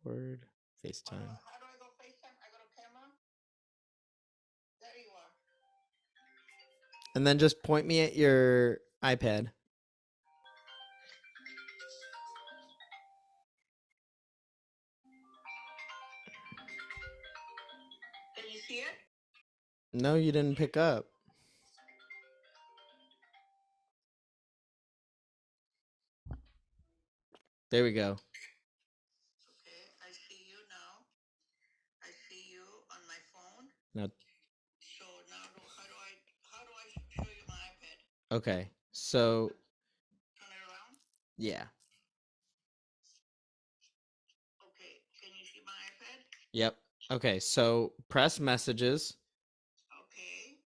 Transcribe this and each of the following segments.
Record FaceTime. How do I go FaceTime? I go to camera. There you are. And then just point me at your iPad. Can you see it? No, you didn't pick up. There we go. Okay, I see you now. I see you on my phone. Now, So now, how do I show you my iPad? okay. So, Turn it around. yeah. Okay, can you see my iPad? Yep. Okay, so press messages. Okay,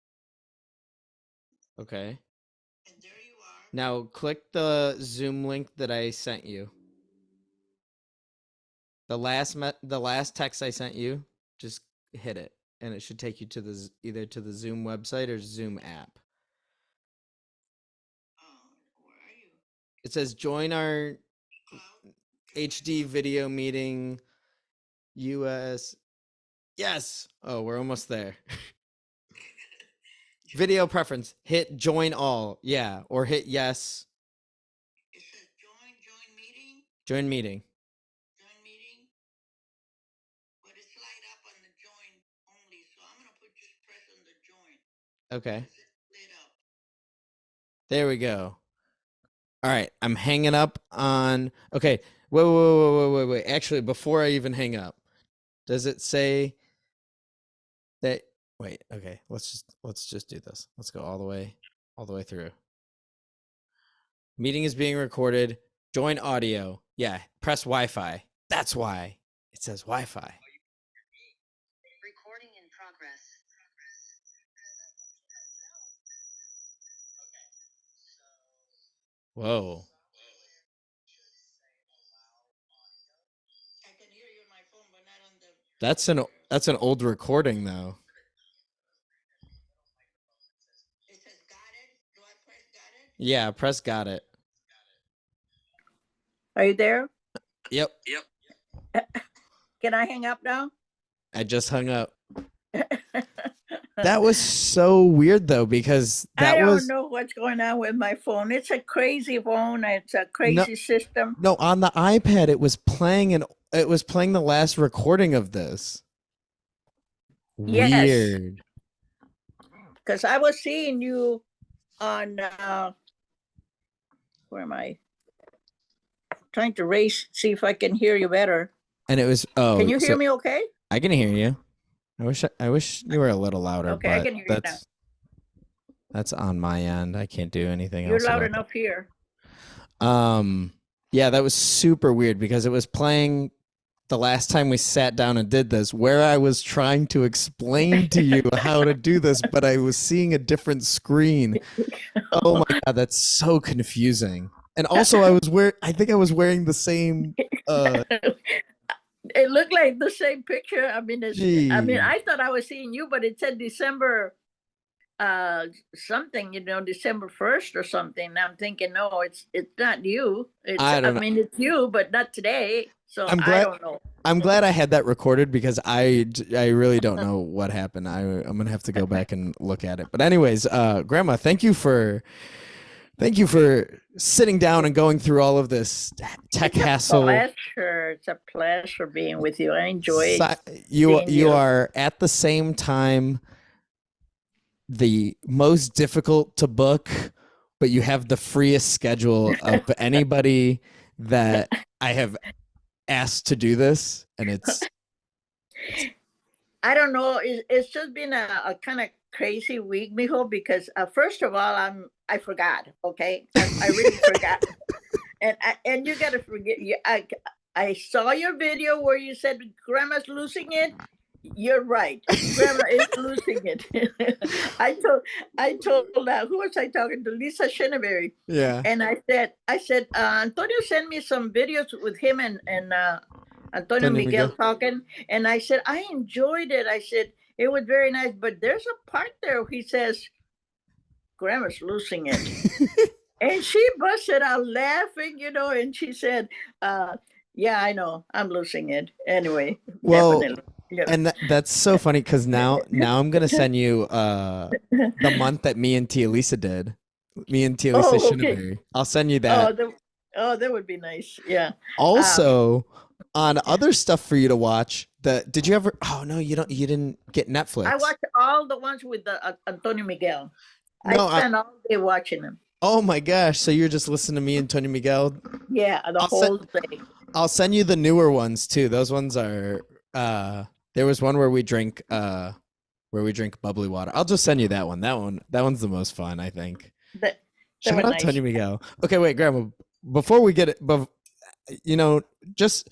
Okay. and there you are. Now click the Zoom link that I sent you. The last text I sent you, just hit it, and it should take you to either to the Zoom website or Zoom app. Oh, where are you? It says join our Cloud. HD video meeting US. Yes. Oh, we're almost there. Video preference. Hit join all. Yeah, or hit yes. It says join meeting. Join meeting. Join meeting. But it's light up on the join only, so I'm gonna just press on the join. Okay. It's lit up. There we go. All right, I'm hanging up on. Okay, wait. Actually, before I even hang up, does it say that? Wait. Okay, let's just do this. Let's go all the way through. Meeting is being recorded. Join audio. Yeah, press Wi-Fi. That's why it says Wi-Fi. Recording in progress. Whoa. I can hear you on my phone, but not on the. That's an old recording though. It says got it. Do I press got it? Yeah, press got it. Are you there? Yep. Can I hang up now? I just hung up. That was so weird though, because I don't know what's going on with my phone. It's a crazy phone. It's a crazy system. No, on the iPad it was playing the last recording of this. Yes. Weird. Because I was seeing you on where am I? Trying to see if I can hear you better. And it was Can you hear me okay? I can hear you. I wish you were a little louder. Okay, but I can hear you now. That's on my end. I can't do anything You're else. loud enough here. Yeah, that was super weird because it was playing the last time we sat down and did this, where I was trying to explain to you how to do this, but I was seeing a different screen. Oh my God, that's so confusing. And also I think I was wearing the same It looked like the same picture. I mean, I thought I was seeing you, but it said December something, December 1st or something. I'm thinking, no, it's not you. It's you, but not today. So I don't know. I'm glad I had that recorded because I really don't know what happened. I'm gonna have to go back and look at it. But anyways, Grandma, thank you for sitting down and going through all of this tech hassle. It's a pleasure being with you. I enjoy you are at the same time the most difficult to book, but you have the freest schedule of anybody that I have asked to do this, and it's I don't know. It's just been a kind of crazy week, mijo, because first of all, I forgot. Okay, I really forgot, and you gotta forget. I saw your video where you said Grandma's losing it. You're right. Grandma is losing it. I told who was I talking to? Lisa Shenaberry. Yeah. And I said, Antonio sent me some videos with him and Antonio Miguel talking. And I said, I enjoyed it. I said, it was very nice. But there's a part there he says, Grandma's losing it. And she busted out laughing, and she said, Yeah, I know. I'm losing it. Anyway, Well, definitely. Yeah. and that's so funny because now I'm gonna send you the month that me and Tia Lisa did. Me and Tia Lisa Oh, okay. Shinneberry. I'll send you Oh, that. that would be nice. Yeah. Um, Also, on other stuff for you to watch. Did you ever? Oh no, you didn't get I Netflix. watched all the ones with the Antonio Miguel. I No, spent all day watching them. oh my gosh. So you're just listening to me and Tony Miguel. Yeah, the I'll send whole thing. I'll send you the newer ones too. Those ones are there was one where we drink bubbly water. I'll just send you that one. That one's the most fun, I think. That they Shout were out nice. Tony Miguel. Okay, wait, Grandma, before we get it, but you know, just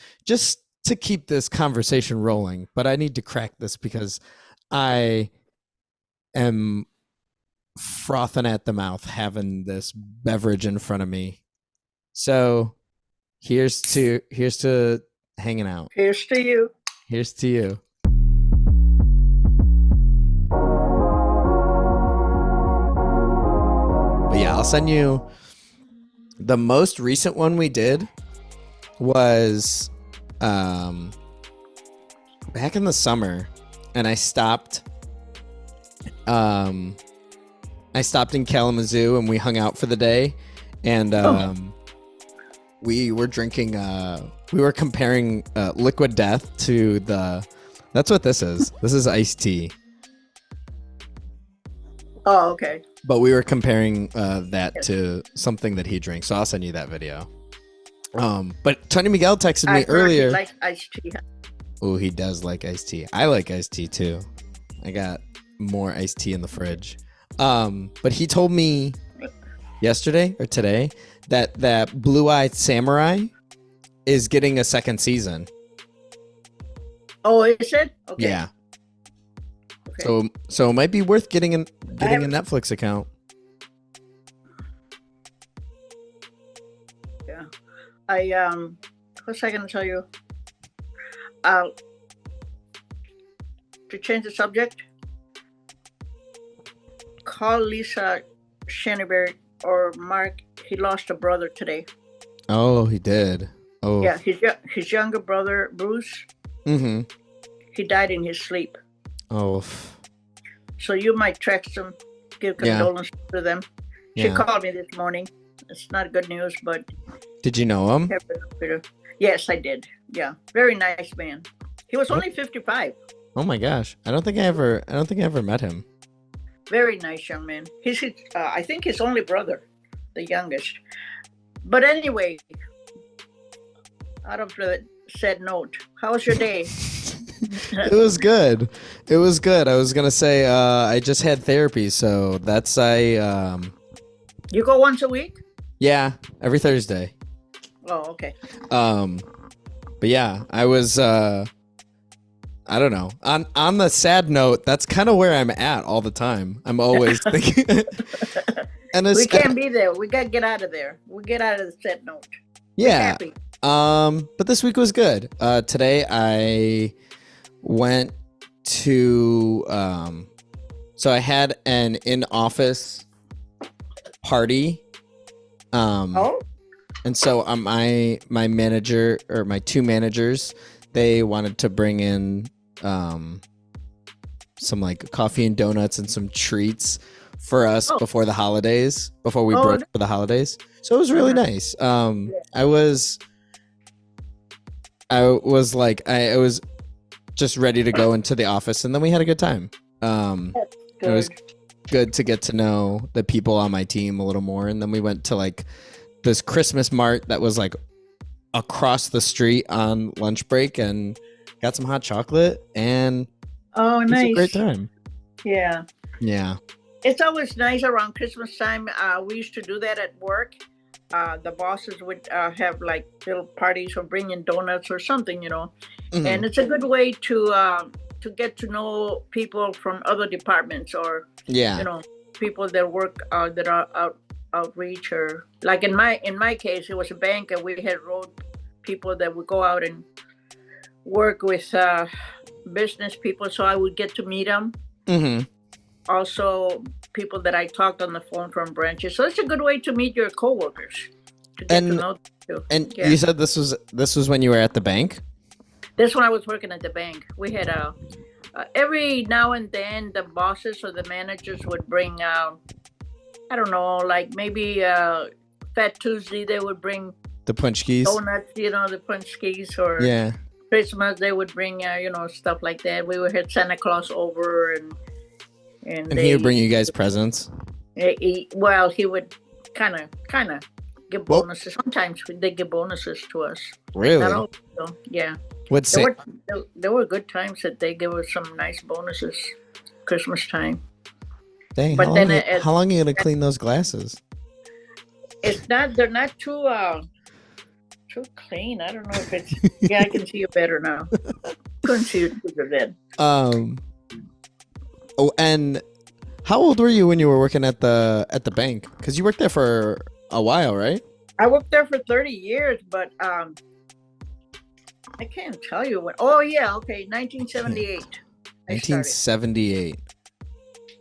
to keep this conversation rolling, but I need to crack this because I am frothing at the mouth having this beverage in front of me. So here's to hanging out. Here's to you. Here's to you. But yeah, I'll send you the most recent one we did was back in the summer, and I stopped in Kalamazoo and we hung out for the day, and we were drinking we were comparing Liquid Death to that's what this is. This is iced tea. Oh, okay. But we were comparing that to something that he drinks. So I'll send you that video. But Tony Miguel texted me I heard earlier. he likes iced tea. Oh, he does like iced tea. I like iced tea too. I got more iced tea in the fridge. But he told me yesterday or today that Blue Eyed Samurai is getting a second season. Oh, is it? Okay. Yeah. Okay. So it might be worth getting a Netflix account. Yeah. What's I gonna tell you? To change the subject, call Lisa Shenneberry or Mark. He lost a brother today. Oh, he did. Oh. Yeah, his younger brother Bruce. Mm-hmm. He died in his sleep. Oh. So you might text them, give condolences to them. She Yeah. called me this morning. It's not good news, but Did you know him? yes, I did. Yeah, very nice man. He was only 55. Oh my gosh. I don't think I ever met him. Very nice young man. He's I think his only brother, the youngest. But anyway, out of the said note, how was your day? It was good. It was good. I was gonna say I just had therapy, so that's You go once a week? yeah, every Thursday. Oh, okay. But yeah, I was I don't know. On the sad note, that's kind of where I'm at all the time. I'm always thinking and We can't be there. We gotta get out of there. We get out of the set note. We're yeah. happy. But this week was good. Today I went to so I had an in-office party. Oh, And so my manager or my two managers, they wanted to bring in some like coffee and donuts and some treats for us before the holidays, before we broke for the holidays. So it was really nice. I was just ready to go into the office, and then we had a good time. that's It was good. good to get to know the people on my team a little more, and then we went to like this Christmas mart that was like across the street on lunch break and got some hot chocolate, and Oh, it was a nice. great time. Yeah. Yeah. It's always nice around Christmas time. We used to do that at work. The bosses would have like little parties or bring in donuts or something, Mhm. And it's a good way to get to know people from other departments or Yeah. people that work that are outreach, or like in my case, it was a bank, and we had road people that would go out and work with business people, so I would get to meet them. Mm-hmm. Also, people that I talked on the phone from branches. So it's a good way to meet your coworkers, to get to And know them too. and Yeah. you said this was when you were at the bank? This when I was working at the bank. We had every now and then the bosses or the managers would bring I don't know, like maybe Fat Tuesday they would bring The punch keys? donuts, the punch keys, or Yeah. Christmas they would bring stuff like that. We would have Santa Claus over and And he would bring you guys presents? well, he would kind of give Well- bonuses. Sometimes they give bonuses to us. Really? Not always, though. Yeah. What's There were good times that they gave us some nice bonuses Christmas time. Dang, But then how long are you gonna clean those glasses? They're not too clean. I don't know if it's I can see you better now. Couldn't see you then. Oh, and how old were you when you were working at the bank? Because you worked there for a while, right? I worked there for 30 years, but I can't tell you when. Oh yeah, okay, 1978. I started, 1978.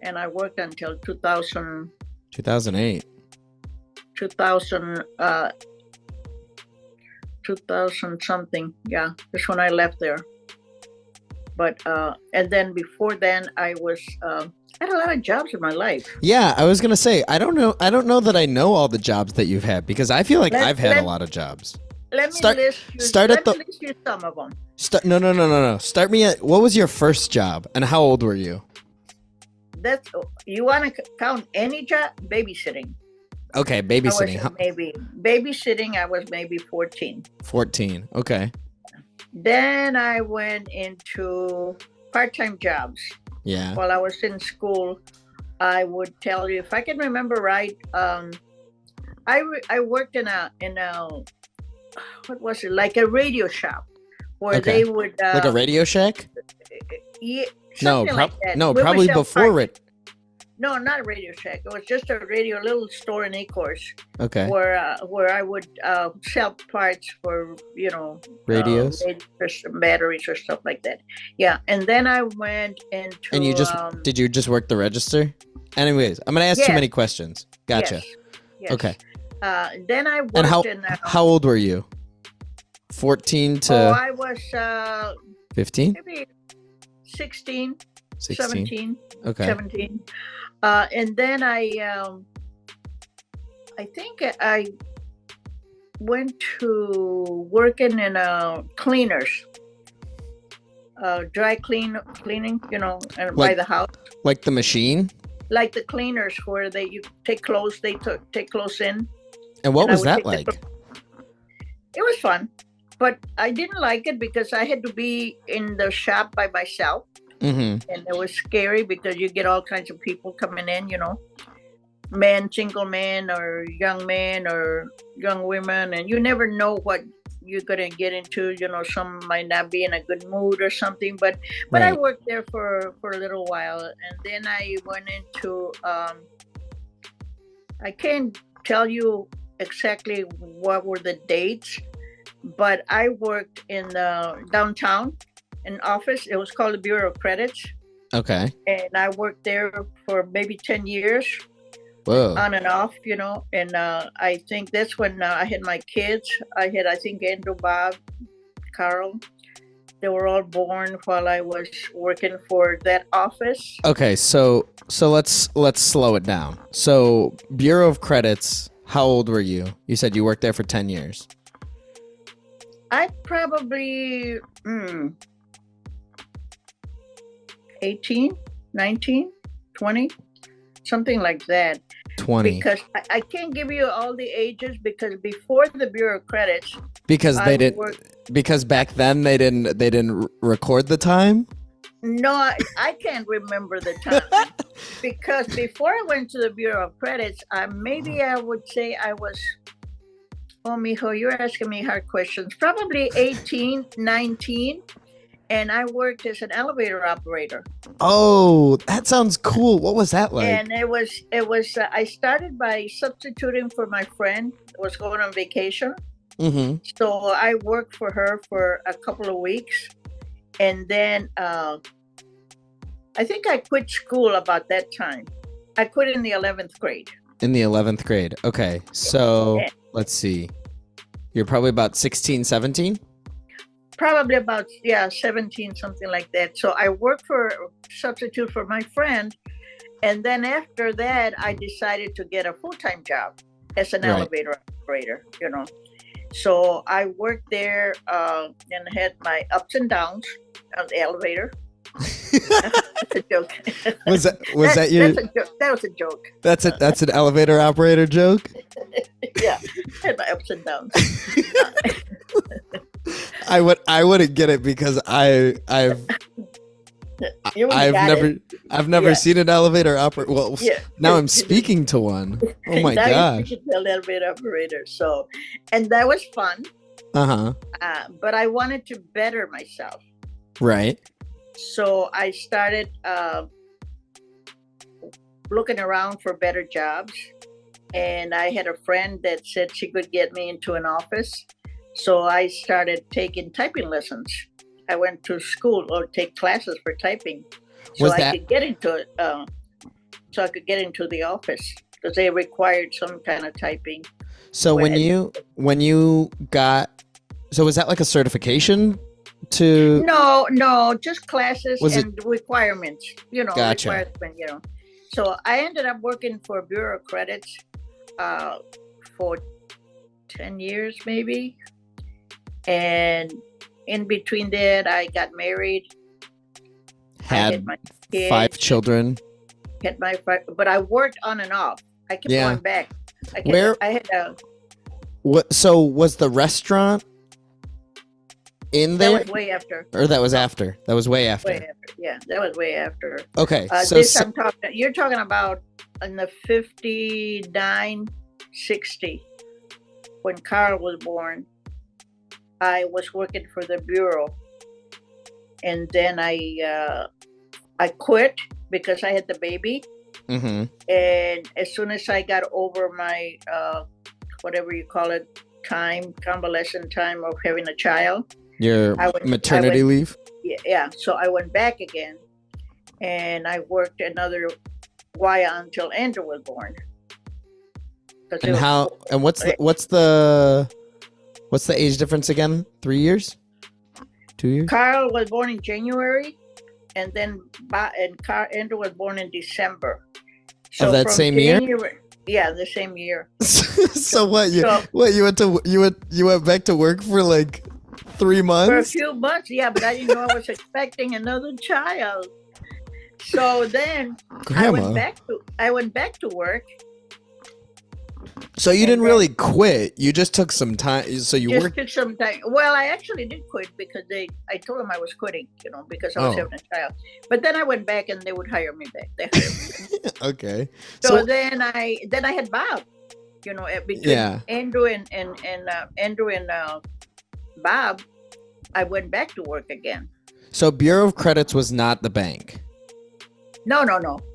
and I worked until 2000. 2008. 2000 something. Yeah, that's when I left there. But and then before then I had a lot of jobs in my life. Yeah, I was gonna say I don't know that I know all the jobs that you've had, because I feel like I've had a lot of jobs. Let me list you some of them. No. Start me at, what was your first job and how old were you? You want to count any job? Babysitting. Okay, babysitting. Babysitting, I was maybe 14. 14. Okay. Then I went into part-time jobs. Yeah. While I was in school, I would tell you, if I can remember right, I worked in a what was it, like a radio shop where they would like a Radio Shack? Yeah, No, like that. no, We would probably sell before parts. it. No, not a Radio Shack. It was just a little store in Acorns. Okay. Where I would sell parts for Radios or some batteries or stuff like that. Yeah, and then I went into. And you just did you just work the register? Anyways, I'm gonna ask too many questions. Gotcha. Yes. Okay. Then I worked And how old were you? 14 to. Oh, I was 15. maybe 16, 16. 17. Okay. 17. And then I think I went to working in cleaners, dry cleaning, and by the house. Like the machine? Like the cleaners where you take clothes, take clothes in. And what was that like? It was fun, but I didn't like it because I had to be in the shop by myself. Mm-hmm. And it was scary because you get all kinds of people coming in, men, single men, or young men, or young women, and you never know what you're gonna get into. Some might not be in a good mood or something. But Right. I worked there for a little while, and then I went into. I can't tell you exactly what were the dates, but I worked in the downtown. An office. It was called the Bureau of Credits. Okay. And I worked there for maybe 10 years. Whoa. On and off, and I think that's when I had my kids. I think, Andrew, Bob, Carl. They were all born while I was working for that office. Okay, so let's slow it down. So Bureau of Credits, how old were you? You said you worked there for 10 years. I probably 18, 19, 20, something like that. 20. Because I can't give you all the ages because before the Bureau of Credits, because they didn't. Because back then they didn't record the time. No, I can't remember the time because before I went to the Bureau of Credits, maybe I would say I was. Oh, mijo, you're asking me hard questions. Probably 18, 19. And I worked as an elevator operator. Oh, that sounds cool. What was that like? And it was. I started by substituting for my friend who was going on vacation. Mm-hmm. So I worked for her for a couple of weeks, and then I think I quit school about that time. I quit in the 11th grade. In the 11th grade. Okay, so let's see. You're probably about 16, 17? Probably about 17, something like that. So I worked for substitute for my friend, and then after that I decided to get a full-time job as an Right. elevator operator, you know. So I worked there and had my ups and downs on the elevator. That's a joke. Was that your? That's a joke. That was a joke. That's an elevator operator joke. Yeah, had my ups and downs. I wouldn't get it because I've You wouldn't got never it. I've never Yeah. seen an elevator operator. Well, Yeah. now I'm speaking to one. Oh my Now gosh. you're speaking to an elevator operator. So, and that was fun. Uh-huh. But I wanted to better myself. Right. So I started looking around for better jobs. And I had a friend that said she could get me into an office. So I started taking typing lessons. I went to school or take classes for typing. So Was I that- could get into it. So I could get into the office because they required some kind of typing. So when you got, so was that like a certification to? No, just classes Was it- and requirements, Gotcha. requirement. So I ended up working for Bureau of Credits for 10 years maybe. And in between that, I got married. I Had my 5 kids, children. had my but I worked on and off. I kept Yeah. going back. Where- I had a What? So was the restaurant in that there, was way after. or that was after? That was way after. Way after. Yeah, that was way after. Okay. This you're talking about in the 59, 60, when Carl was born. I was working for the bureau, and then I quit because I had the baby. Mm-hmm. And as soon as I got over my whatever you call it, convalescent time of having a child, Your I went- maternity leave. yeah. So I went back again, and I worked another while until Andrew was born. 'Cause it And was- how? And what's the age difference again? 3 years? 2 years? Carl was born in January, and then Andrew was born in December. Of that from same year? Yeah, the same year. So what? You So- what? You went back to work for like 3 For a months? few months, yeah, but I didn't know I was expecting another child. So then I went back to work. So you and didn't then- really quit. You just took some time. So you Just worked. took some time. Well, I actually did quit because I told them I was quitting, because I was Oh. having a child. But then I went back and they would hire me back. They hired me back. Okay. So then I had Bob, between Yeah. Andrew and Bob, I went back to work again. So Bureau of Credits was not the bank. No,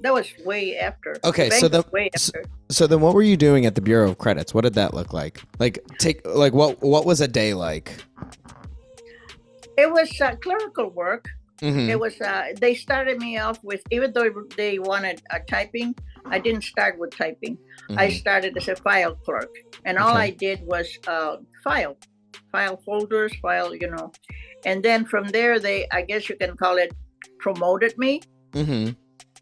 that was way after. Okay, The so bank was the- way so- after. So then, what were you doing at the Bureau of Credits? What did that look like? What was a day like? It was clerical work. Mhm. It was they started me off with, even though they wanted typing, I didn't start with typing. I Mhm. started as a file clerk, and all Okay. I did was file folders, and then from there I guess you can call it, promoted me Mhm.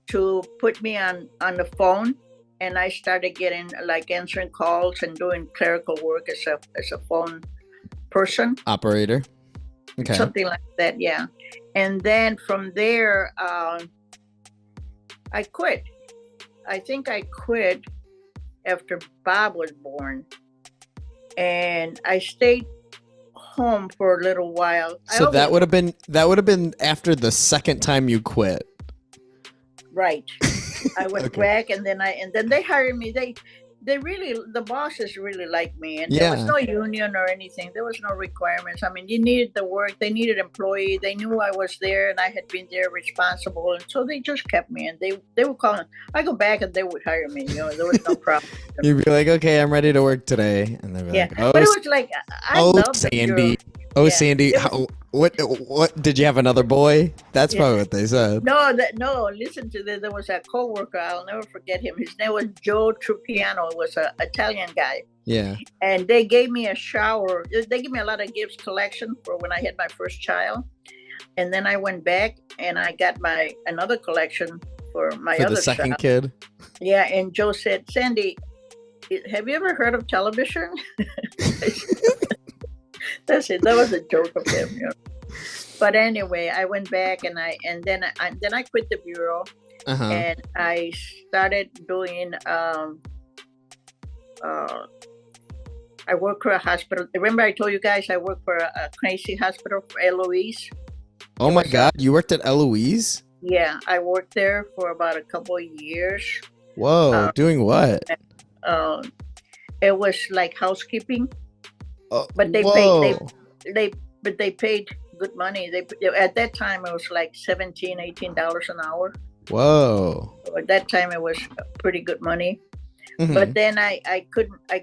to put me on the phone, and I started getting like answering calls and doing clerical work as a phone person. Operator. Okay. Something like that, yeah. And then from there, I quit. I think I quit after Bob was born, and I stayed home for a little while. So that would have been after the second time you quit. right. I went Okay. back, and then they hired me. They really, the bosses really liked me, and there was Yeah. no union or anything. There was no requirements. I mean, you needed the work. They needed employee. They knew I was there, and I had been there responsible, and so they just kept me. And they would call. I go back, and they would hire me. There was no problem. You'd be like, "Okay, I'm ready to work today," and they'd be Yeah, like, "Oh, but it was like I oh, loved the Sandy, bureau. oh, Yeah. Sandy, It was- What did you have another boy? That's Yeah. probably what they said. No. Listen to this. There was a coworker. I'll never forget him. His name was Joe Trupiano. It was an Italian guy, Yeah. and they gave me a shower. They gave me a lot of gifts collection for when I had my first child, and then I went back and I got another collection for my For other the second child. kid. Yeah, and Joe said, "Sandy, have you ever heard of television?" That's it. That was a joke of him, you know. But anyway, I went back and then I quit the bureau Uh-huh. and I started doing. I work for a hospital. Remember, I told you guys I work for a crazy hospital for Eloise. Oh my God, you worked at Eloise? Yeah, I worked there for about a couple of years. Whoa, doing what? It was like housekeeping. But they whoa. they paid good money. At that time it was like $17-18 an hour. Whoa. So at that time it was pretty good money. Mhm. But then I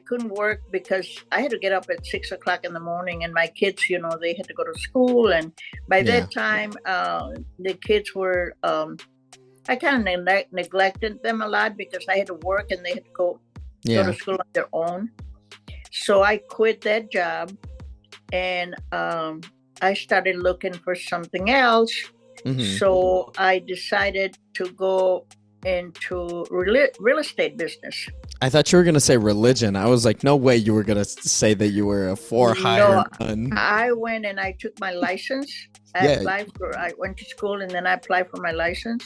couldn't work because I had to get up at 6 o'clock in the morning, and my kids, you know, they had to go to school, and by Yeah. that time the kids were I kind of neglected them a lot because I had to work and they had to go Yeah. to school on their own. So I quit that job, and I started looking for something else. Mhm. So I decided to go into real estate business. I thought you were gonna say religion. I was like, no way you were gonna say that you were a for hire nun. I went and I took my license. I went to school and then I applied for my license,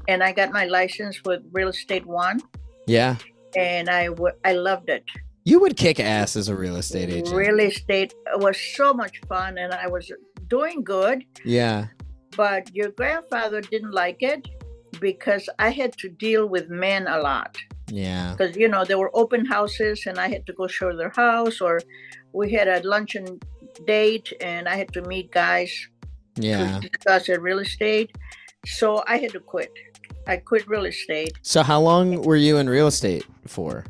and I got my license with Real Estate One, Yeah. and I loved it. You would kick ass as a real estate agent. Real estate was so much fun, and I was doing good. Yeah. But your grandfather didn't like it because I had to deal with men a lot. Yeah. Because, you know, there were open houses and I had to go show their house, or we had a luncheon date and I had to meet guys Yeah. to discuss their real estate. So I had to quit. I quit real estate. So how long were you in real estate for?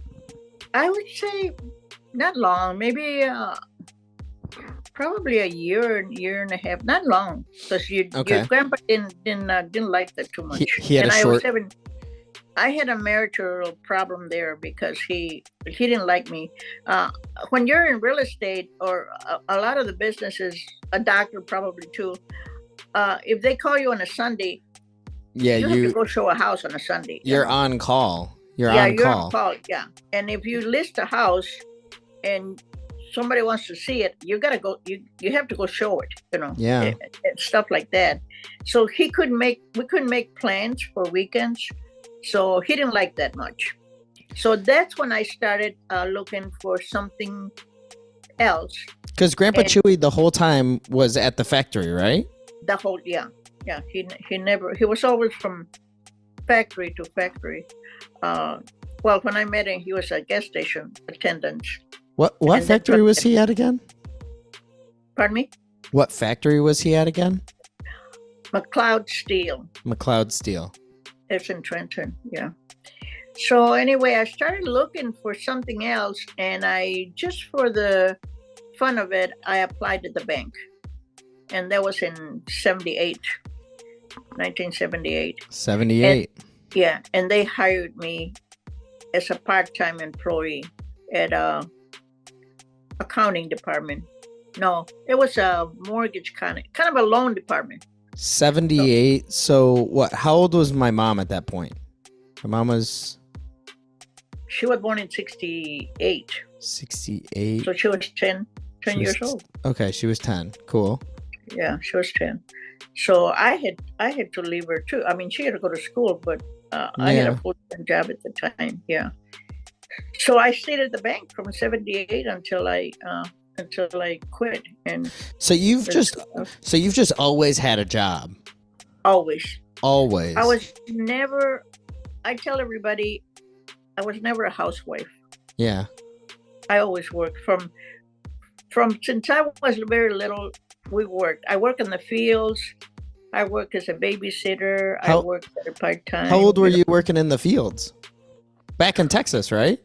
I would say not long, maybe probably a year and a half. Not long, because your grandpa didn't like that too much. He had and a short. I had a marital problem there because he didn't like me. When you're in real estate, or a lot of the businesses, a doctor probably too, if they call you on a Sunday, Yeah, you have to go show a house on a Sunday. You're on call. You're on call. Yeah. And if you list a house and somebody wants to see it, you gotta go. You have to go show it. You know. Yeah. And stuff like that. So we couldn't make plans for weekends. So he didn't like that much. So that's when I started looking for something else. Because Grandpa Chewy the whole time was at the factory, right? Yeah. He was always from factory to factory. Well, when I met him, he was a gas station attendant. What factory was he at again? Pardon me? What factory was he at again? McLeod Steel. McLeod Steel. It's in Trenton, yeah. So anyway, I started looking for something else, and I, just for the fun of it, I applied at the bank. And that was in 1978. 78. Yeah, and they hired me as a part-time employee at a accounting department. No, it was a mortgage kind of a loan department. 78. So what? How old was my mom at that point? My mom was. She was born in 68. 68. So she was 10 years old. Okay, she was 10. Cool. Yeah, she was 10. So I had to leave her too. I mean, she had to go to school, but I had a full-time job at the time. Yeah. So I stayed at the bank from 78 until I quit. And so you've just always had a job. Always. I was never. I tell everybody, I was never a housewife. Yeah. I always worked from since I was very little. We worked. I worked in the fields. I worked as a babysitter. I worked at a part-time. How old were you working in the fields? Back in Texas, right?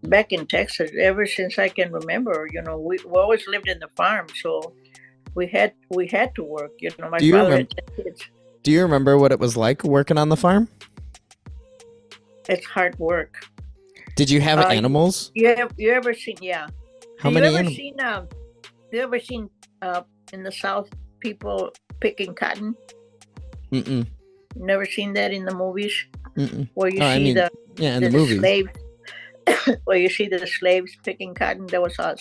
Back in Texas, ever since I can remember. You know, we always lived in the farm. So We had to work. You know, my Do you father remember? had 10 kids. Do you remember what it was like working on the farm? It's hard work. Did you have animals? You ever seen? Yeah. How you many ever animals? seen? You ever seen in the South people picking cotton? Mm-mm. Never seen that in the movies Mm-mm. where you Oh, I see mean, yeah, in the movies. slaves. Where you see the slaves picking cotton. That was us.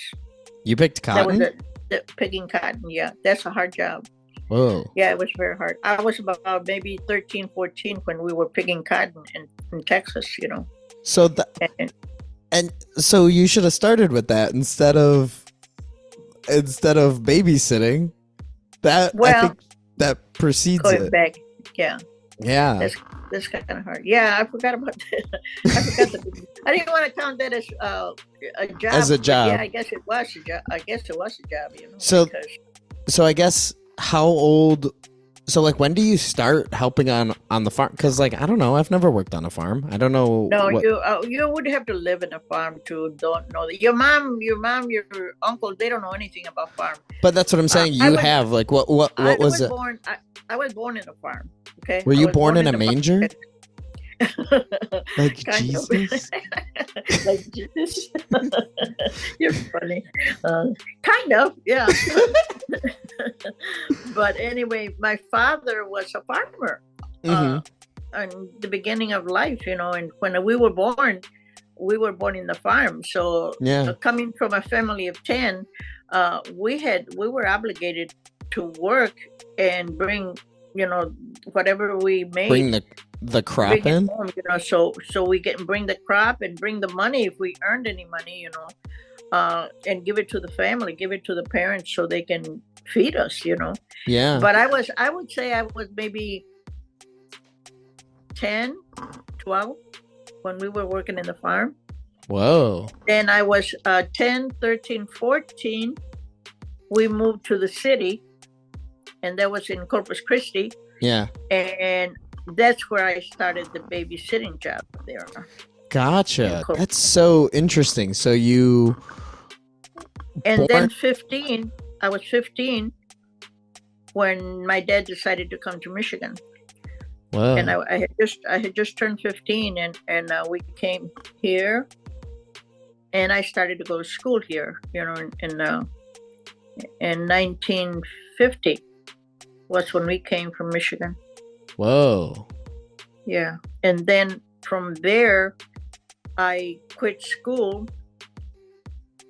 You picked That was cotton? the picking cotton. Yeah, that's a hard job. Whoa. Yeah, it was very hard. I was about maybe 13, 14 when we were picking cotton in Texas, you know. So And so you should have started with that instead of babysitting. That I well, think that precedes going it. back, yeah, Yeah. that's kind of hard. Yeah, I forgot about that. I forgot that. I didn't want to count that as a job. As a but job. yeah, I guess it was a job. I guess it was a job, you know. So- because So I guess how old? So like when do you start helping on the farm? Because like I don't know, I've never worked on a farm. I don't know. no, what, you would have to live in a farm to don't know that. Your mom, your uncle, they don't know anything about farm. But that's what I'm saying. I You was- have like what was it? born. I was born in a farm. Okay. Were I you was born in a farm. manger? Like Kind of. Jesus? Like Jesus. You're funny. Kind of, yeah. But anyway, my father was a farmer Mhm. in the beginning of life, you know, and when we were born in the farm. So Yeah. coming from a family of 10, we were obligated to work and bring, you know, whatever we made. Bring the crop bring it in. home, you know, so we can bring the crop and bring the money if we earned any money, you know, and give it to the family, give it to the parents so they can feed us, you know. Yeah. But I would say I was maybe 10, 12 when we were working in the farm. Whoa. Then I was 10, 13, 14. We moved to the city, and that was in Corpus Christi. Yeah. And that's where I started the babysitting job there. Gotcha. Cool. That's so interesting. So you And then born- 15, I was 15 when my dad decided to come to Michigan. Whoa. And I had just turned 15, and we came here, and I started to go to school here, you know, in 1950 was when we came from Michigan. Whoa. Yeah. And then from there, I quit school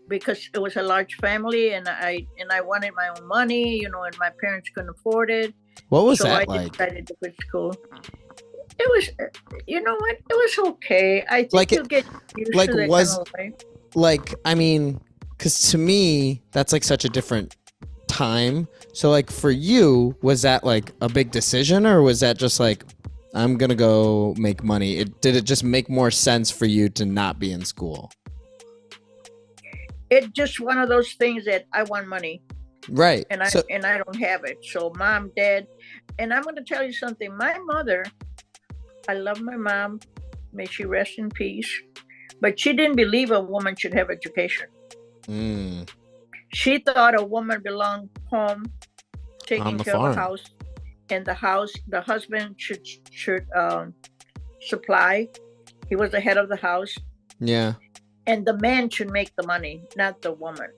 because it was a large family, and I wanted my own money, you know, and my parents couldn't afford it. What was So that I like? decided to quit school. It was, you know what? It was okay. I think Like it- you get used like to that was- kind of life. Like I mean, because to me that's like such a different time. So like for you, was that like a big decision, or was that just like I'm gonna go make money? Did it just make more sense for you to not be in school? It's just one of those things that I want money, Right. and I So don't have it. So mom, dad, and I'm going to tell you something. My mother, I love my mom. May she rest in peace. But she didn't believe a woman should have education. mm, She thought a woman belonged home, taking the care of farm. the house, and the husband should supply. He was the head of the house, yeah. and the man should make the money, not the woman.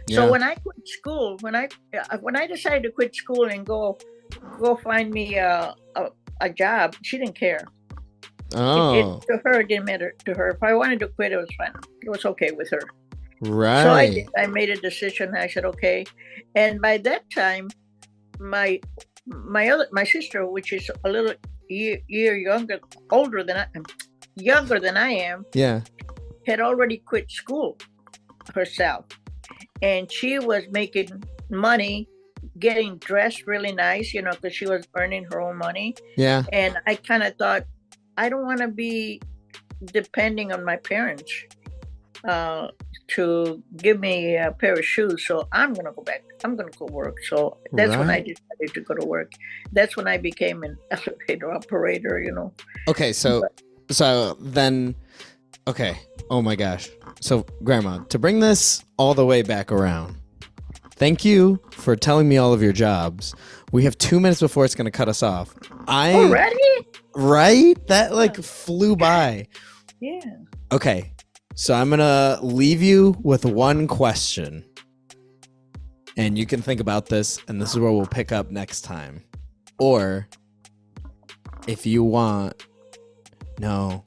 Yeah. So when I quit school, when I decided to quit school and go find me a job, she didn't care. Oh, To her, it didn't matter to her. If I wanted to quit, it was fine. It was okay with her. right. So I did. I made a decision. I said okay, and by that time, my sister, which is a little year older than I am, Yeah. had already quit school herself, and she was making money, getting dressed really nice, you know, because she was earning her own money. Yeah. And I kind of thought, I don't want to be depending on my parents to give me a pair of shoes. So I'm going to go back. I'm going to go work. So that's when I Right. decided to go to work. That's when I became an elevator operator, you know. Okay. So then, okay. Oh my gosh. So grandma, to bring this all the way back around, thank you for telling me all of your jobs. We have 2 minutes before it's going to cut us off. Already? Right? That like flew by. Yeah. Okay. So I'm going to leave you with one question. And you can think about this, and this is where we'll pick up next time. Or if you want, no,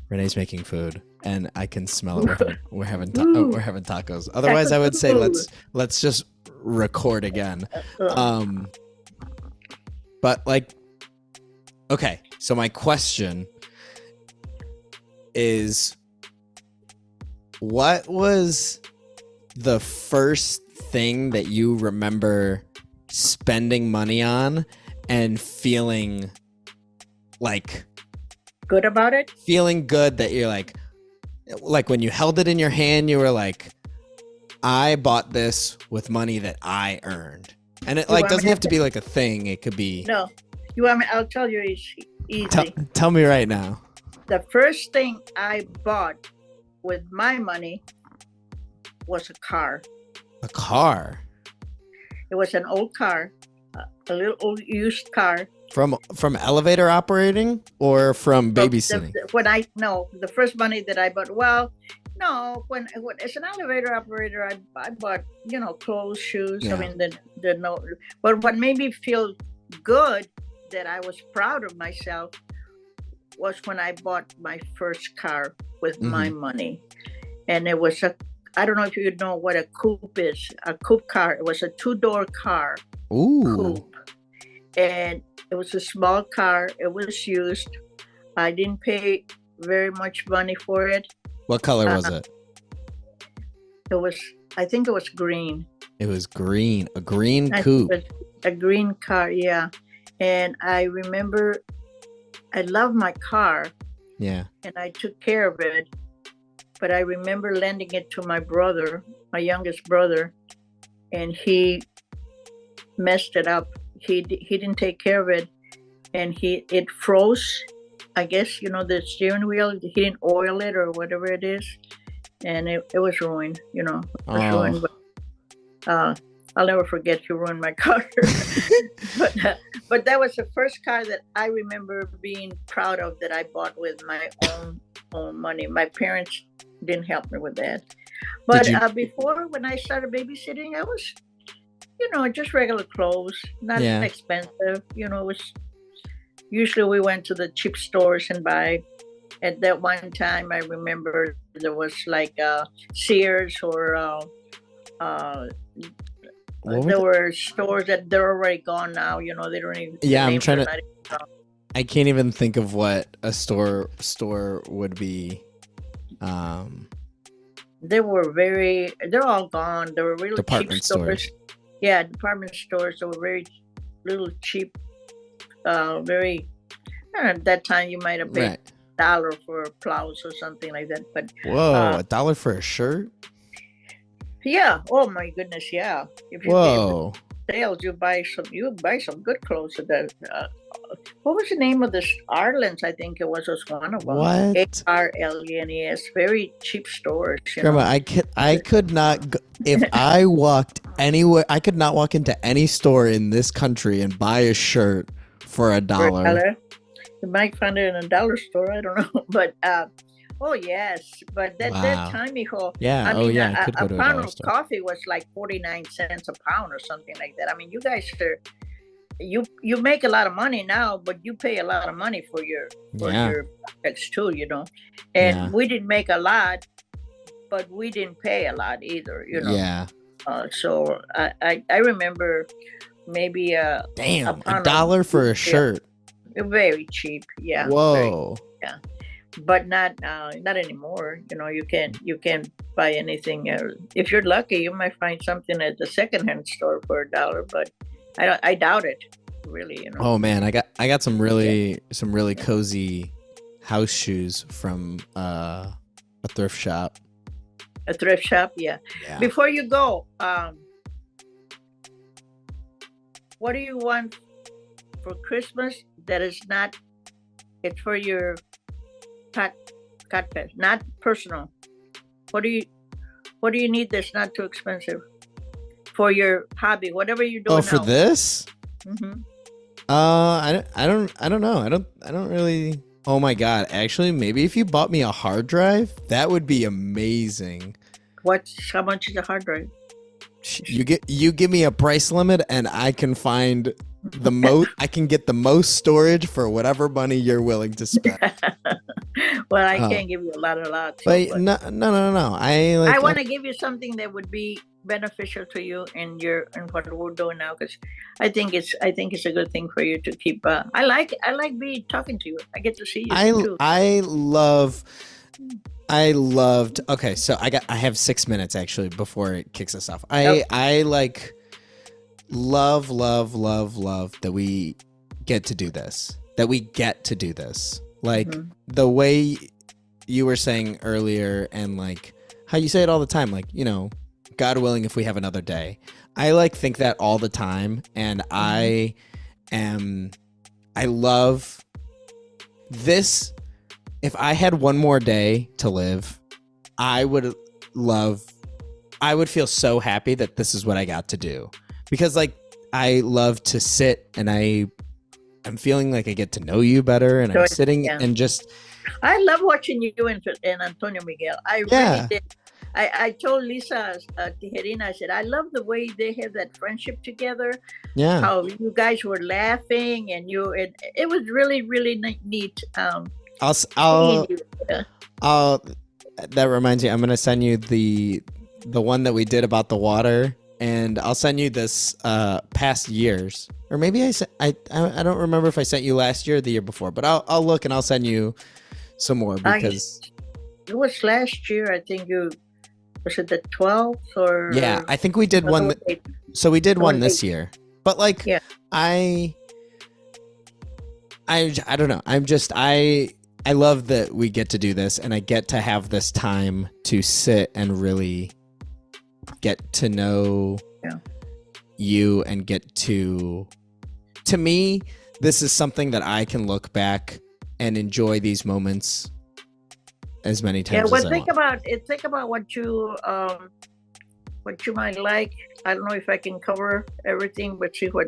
Renee's making food, and I can smell it. We're having tacos. Otherwise, I would say let's just record again. But like, okay. So my question is, what was the first thing that you remember spending money on and feeling like good about it? Feeling good that you're like when you held it in your hand, you were like, I bought this with money that I earned. And it like doesn't have to be like a thing. It could be. No. You want me? I'll tell you it's easy. Tell me right now. The first thing I bought with my money was a car. A car? It was an old car, a little old used car. From elevator operating or from babysitting? The first money that I bought. Well, no, when as an elevator operator, I bought clothes, shoes. Yeah. I mean, but what made me feel good that I was proud of myself was when I bought my first car with my money, and it was I don't know if you know what a coupe is. A coupe car. It was a 2-door car. Ooh. Coupe. And it was a small car. It was used. I didn't pay very much money for it. What color was it? I think it was green. It was green. A green coupe. A green car, yeah. And I remember I loved my car. Yeah. And I took care of it. But I remember lending it to my brother, my youngest brother, and he messed it up. He didn't take care of it, and it froze. I guess the steering wheel. He didn't oil it or whatever it is, and it was ruined. It was ruined. But, I'll never forget he ruined my car. but that was the first car that I remember being proud of that I bought with my own money. My parents didn't help me with that. But before, when I started babysitting, I was, just regular clothes, not expensive. It was usually we went to the cheap stores and buy. At that one time, I remember there was like Sears or there were stores that they're already gone now. They don't even. Yeah, I'm trying to. I can't even think of what a store would be. They're all gone. They were really department cheap stores. Yeah, department stores. They were very little cheap. Very. At that time, you might have paid $1 for a blouse or something like that. But whoa, $1 for a shirt? Yeah. Oh my goodness. Yeah. If you sales, you buy some good clothes. What was the name of this? Arlen's, I think it was one of them. What? Arlenes. Very cheap stores. Grandma, I could not if I walked anywhere. I could not walk into any store in this country and buy a shirt for $1. You might find it in a dollar store. I don't know, but oh yes, but that time, hijo. Yeah. A pound of coffee was like 49 cents a pound or something like that. I mean, you guys are. You make a lot of money now, but you pay a lot of money for your products too, And we didn't make a lot, but we didn't pay a lot either, Yeah. So I remember maybe damn $1 for a shirt. Very cheap, yeah. Whoa. Yeah, but not anymore. You can't buy anything. If you're lucky, you might find something at the secondhand store for $1, but. I doubt it, really. Oh man, I got some really cozy house shoes from a thrift shop. A thrift shop, yeah. Before you go, what do you want for Christmas that is not? It's for your cat pet, not personal. What do you need that's not too expensive for your hobby, whatever you're Oh, doing for now. this? Hmm. I don't know. I don't really. Oh my God. Actually, maybe if you bought me a hard drive, that would be amazing. How much is a hard drive? You give me a price limit and I can find the most, I can get the most storage for whatever money you're willing to spend. Well, I Uh, can't give you a lot. But But no. I I like, want to give you something that would be beneficial to you in what we're doing now, because I think it's a good thing for you to keep. I like be talking to you. I get to see you too. I loved. Okay, so I have 6 minutes actually before it kicks us off. Okay. I like love that we get to do this. That we get to do this. Like Mhm. the way you were saying earlier, and like how you say it all the time. Like, God willing, if we have another day. I like think that all the time, and I love this. If I had one more day to live, I would feel so happy that this is what I got to do. Because like I love to sit and I'm feeling like I get to know you better, and I'm sitting Yeah. and just I love watching you and Antonio Miguel. I really did. I told Lisa Tijerina, I said, I love the way they have that friendship together. Yeah. How you guys were laughing, and it was really, really neat. I'll that reminds me, I'm gonna send you the one that we did about the water, and I'll send you this past years, or maybe I don't remember if I sent you last year or the year before, but I'll look and I'll send you some more, because it was last year. I think was it the 12th or yeah, I think we did one. So we did one this year, but like I don't know. I love that we get to do this, and I get to have this time to sit and really get to know you, and get to me, this is something that I can look back and enjoy these moments as many times as I want. Think about what you might like. I don't know if I can cover everything, but see what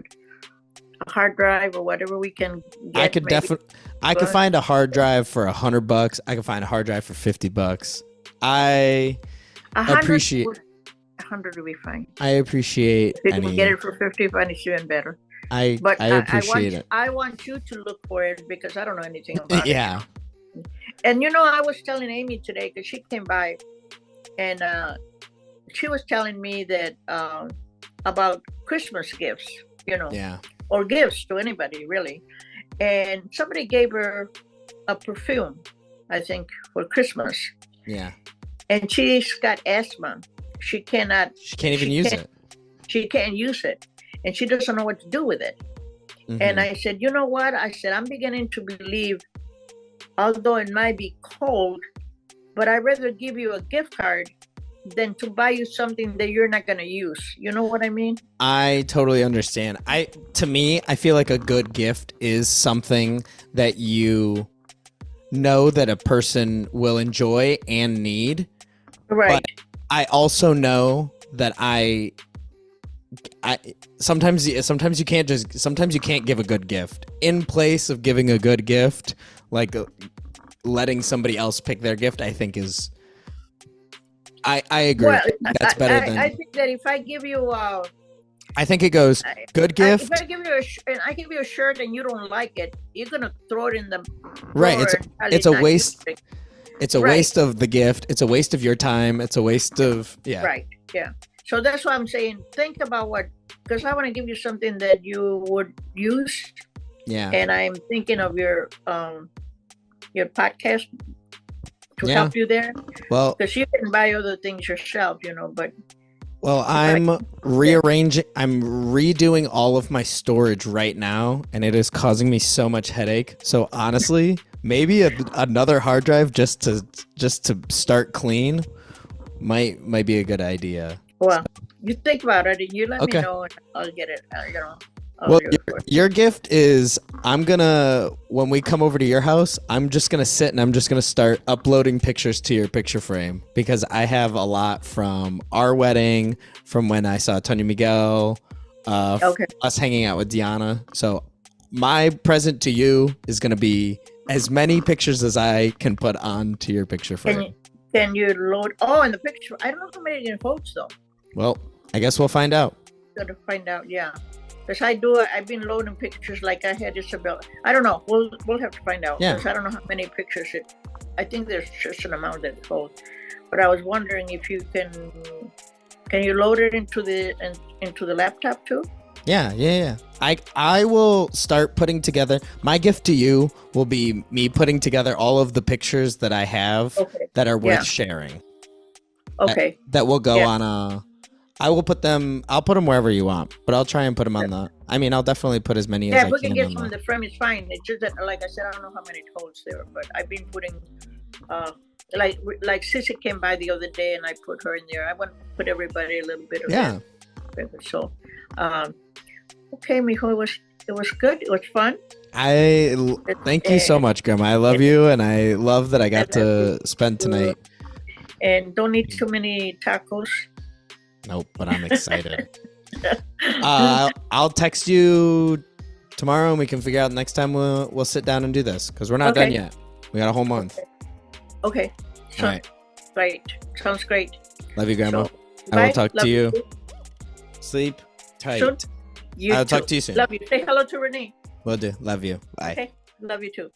a hard drive or whatever we can get. I could definitely. I could find a hard drive for $100. I could find a hard drive for $50. I appreciate. 100 will be fine. I appreciate. If you can get it for 50, fine, it's even better. I appreciate it. I want you to look for it, because I don't know anything about it. Yeah. And I was telling Amy today, because she came by, and she was telling me that about Christmas gifts, Yeah. or gifts to anybody really. And somebody gave her a perfume, I think, for Christmas. Yeah. And she's got asthma. She can't even use it. She can't use it. And she doesn't know what to do with it. Mm-hmm. And I said, you know what? I said, I'm beginning to believe, although it might be cold, but I'd rather give you a gift card than to buy you something that you're not going to use. You know what I mean? I totally understand. To me, I feel like a good gift is something that you know that a person will enjoy and need. Right. But I also know that I sometimes you can't give a good gift. In place of giving a good gift, like letting somebody else pick their gift, I think is I agree. Well, that's better than. I think that if I give you I think it goes good gift. If I give you a shirt and you don't like it, you're gonna throw it in the right. It's a waste. It's a waste of the gift. It's a waste of your time. It's a waste of Right. Yeah. So that's why I'm saying, think about because I want to give you something that you would use. Yeah. And I'm thinking of your podcast to help you there. Well, because you can buy other things yourself, but. Well, I'm rearranging. I'm redoing all of my storage right now, and it is causing me so much headache. So honestly, maybe another hard drive just to start clean might be a good idea. Well, you think about it, and you let me know, and I'll get it. Well, your gift is when we come over to your house, I'm just going to sit and I'm just going to start uploading pictures to your picture frame because I have a lot from our wedding, from when I saw Tony Miguel, us hanging out with Diana. So my present to you is going to be as many pictures as I can put onto your picture frame. Can you load? Oh, and the picture. I don't know how many it holds though. Well, I guess we'll find out. Gotta find out, yeah. Because I've been loading pictures like I had Isabel. I don't know. We'll have to find out. Yeah. Because I don't know how many pictures it. I think there's just an amount that it holds. But I was wondering if you can you load it into the laptop too? Yeah. I will start putting together. My gift to you will be me putting together all of the pictures that I have that are worth sharing. Okay. That will go on a. I'll put them wherever you want, but I'll try and put them on the. I mean, I'll definitely put as many as I can. Yeah, we can get some in the frame. It's fine. It's just that, like I said, I don't know how many it holds there, but I've been putting, like Sissy came by the other day and I put her in there. I want to put everybody a little bit of that. So, okay, mijo, it was good. It was fun. Thank you so much, Grandma. I love you, and I love that I got to spend tonight. And don't eat too many tacos. Nope, but I'm excited. I'll text you tomorrow, and we can figure out next time we'll sit down and do this because we're not done yet. We got a whole month. Okay. So, all right. Great. Sounds great. Love you, Grandma. So, I will talk to you. Sleep tight. Soon. I'll talk to you soon. Love you. Say hello to Renee. Will do. Love you. Bye. Okay. Love you too.